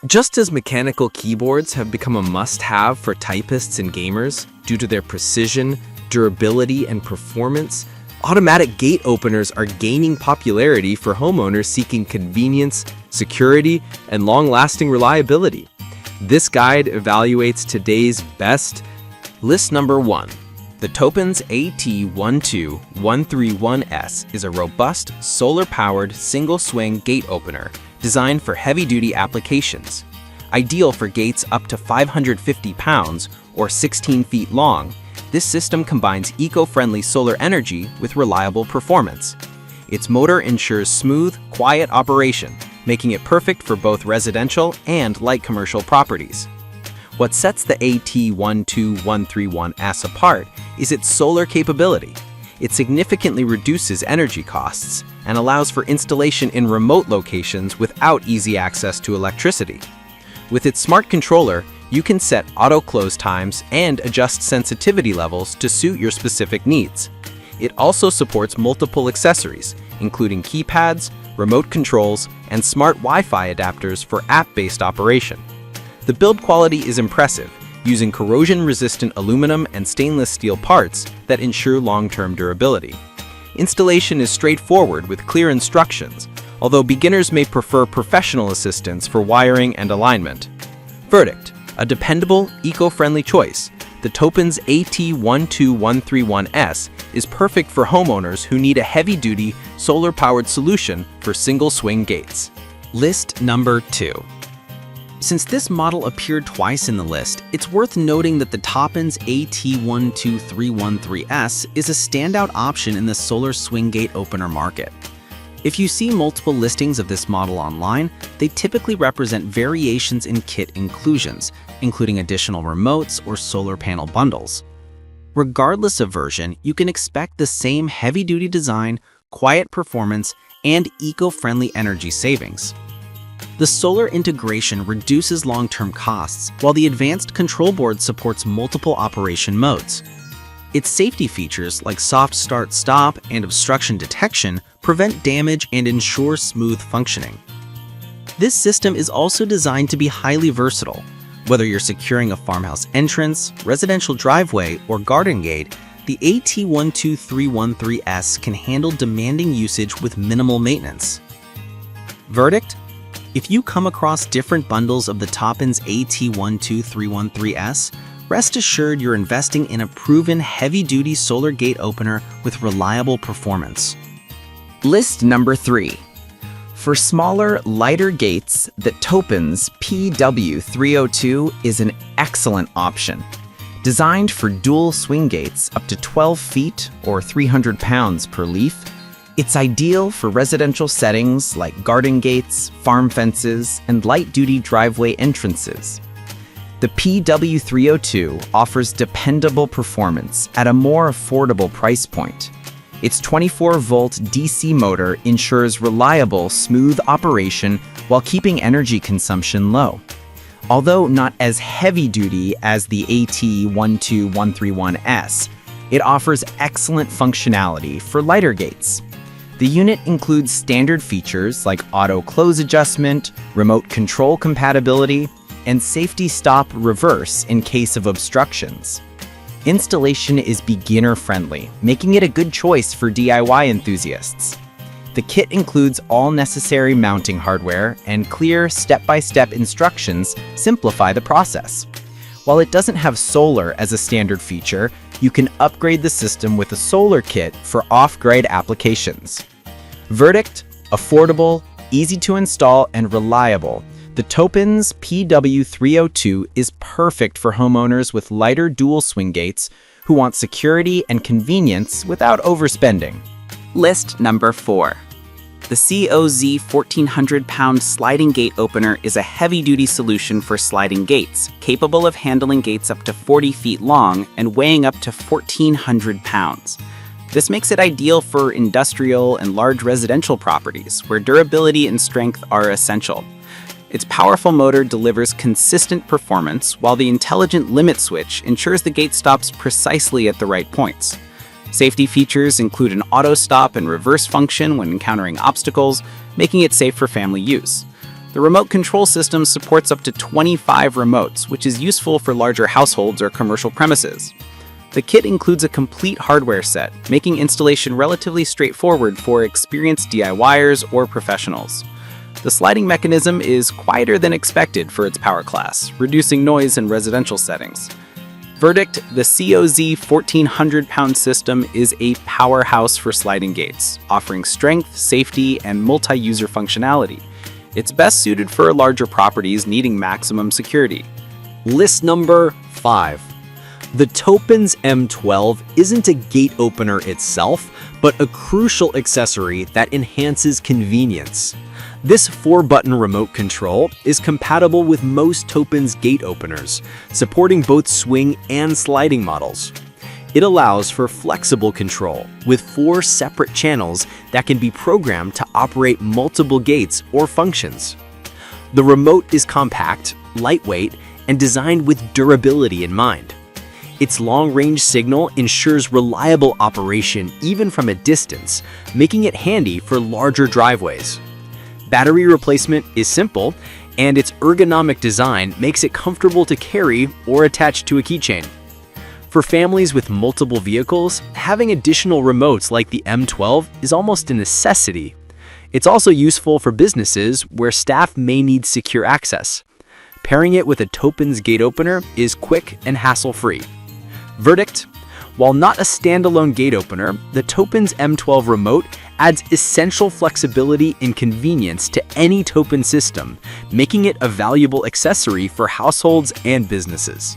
Just as mechanical keyboards have become a must-have for typists and gamers due to their precision, durability, and performance, automatic gate openers are gaining popularity for homeowners seeking convenience, security, and long-lasting reliability. This guide evaluates today's best. List number 1. The Topens AT12131S is a robust, solar-powered, single-swing gate opener designed for heavy-duty applications. Ideal for gates up to 550 pounds or 16 feet long, this system combines eco-friendly solar energy with reliable performance. Its motor ensures smooth, quiet operation, making it perfect for both residential and light commercial properties. What sets the AT12131S apart is its solar capability. It significantly reduces energy costs and allows for installation in remote locations without easy access to electricity. With its smart controller, you can set auto close times and adjust sensitivity levels to suit your specific needs. It also supports multiple accessories, including keypads, remote controls, and smart Wi-Fi adapters for app-based operation. The build quality is impressive, using corrosion-resistant aluminum and stainless steel parts that ensure long-term durability. Installation is straightforward with clear instructions, although beginners may prefer professional assistance for wiring and alignment. Verdict: a dependable, eco-friendly choice. The Topens AT12131S is perfect for homeowners who need a heavy-duty, solar-powered solution for single-swing gates. List number 2. Since this model appeared twice in the list, it's worth noting that the Topens AT12313S is a standout option in the solar swing gate opener market. If you see multiple listings of this model online, they typically represent variations in kit inclusions, including additional remotes or solar panel bundles. Regardless of version, you can expect the same heavy-duty design, quiet performance, and eco-friendly energy savings. The solar integration reduces long-term costs, while the advanced control board supports multiple operation modes. Its safety features like soft start-stop and obstruction detection prevent damage and ensure smooth functioning. This system is also designed to be highly versatile. Whether you're securing a farmhouse entrance, residential driveway, or garden gate, the AT12313S can handle demanding usage with minimal maintenance. Verdict: if you come across different bundles of the Topens AT12313S, rest assured you're investing in a proven heavy-duty solar gate opener with reliable performance. List number 3. For smaller, lighter gates, the Topens PW302 is an excellent option. Designed for dual swing gates up to 12 feet or 300 pounds per leaf, it's ideal for residential settings like garden gates, farm fences, and light-duty driveway entrances. The PW302 offers dependable performance at a more affordable price point. Its 24-volt DC motor ensures reliable, smooth operation while keeping energy consumption low. Although not as heavy-duty as the AT12131S, it offers excellent functionality for lighter gates. The unit includes standard features like auto close adjustment, remote control compatibility, and safety stop reverse in case of obstructions. Installation is beginner-friendly, making it a good choice for DIY enthusiasts. The kit includes all necessary mounting hardware, and clear step-by-step instructions simplify the process. While it doesn't have solar as a standard feature, you can upgrade the system with a solar kit for off-grid applications. Verdict: affordable, easy to install, and reliable. The Topens PW302 is perfect for homeowners with lighter dual swing gates who want security and convenience without overspending. List number 4. The COZ 1400-pound sliding gate opener is a heavy-duty solution for sliding gates, capable of handling gates up to 40 feet long and weighing up to 1,400 pounds. This makes it ideal for industrial and large residential properties, where durability and strength are essential. Its powerful motor delivers consistent performance, while the intelligent limit switch ensures the gate stops precisely at the right points. Safety features include an auto stop and reverse function when encountering obstacles, making it safe for family use. The remote control system supports up to 25 remotes, which is useful for larger households or commercial premises. The kit includes a complete hardware set, making installation relatively straightforward for experienced DIYers or professionals. The sliding mechanism is quieter than expected for its power class, reducing noise in residential settings. Verdict: the COZ 1400-pound system is a powerhouse for sliding gates, offering strength, safety, and multi-user functionality. It's best suited for larger properties needing maximum security. List number 5. The Topens M12 isn't a gate opener itself, but a crucial accessory that enhances convenience. This 4-button remote control is compatible with most Topens gate openers, supporting both swing and sliding models. It allows for flexible control with 4 separate channels that can be programmed to operate multiple gates or functions. The remote is compact, lightweight, and designed with durability in mind. Its long-range signal ensures reliable operation even from a distance, making it handy for larger driveways. Battery replacement is simple, and its ergonomic design makes it comfortable to carry or attach to a keychain. For families with multiple vehicles, having additional remotes like the M12 is almost a necessity. It's also useful for businesses where staff may need secure access. Pairing it with a Topens gate opener is quick and hassle-free. Verdict: while not a standalone gate opener, the Topens M12 remote adds essential flexibility and convenience to any Topens system, making it a valuable accessory for households and businesses.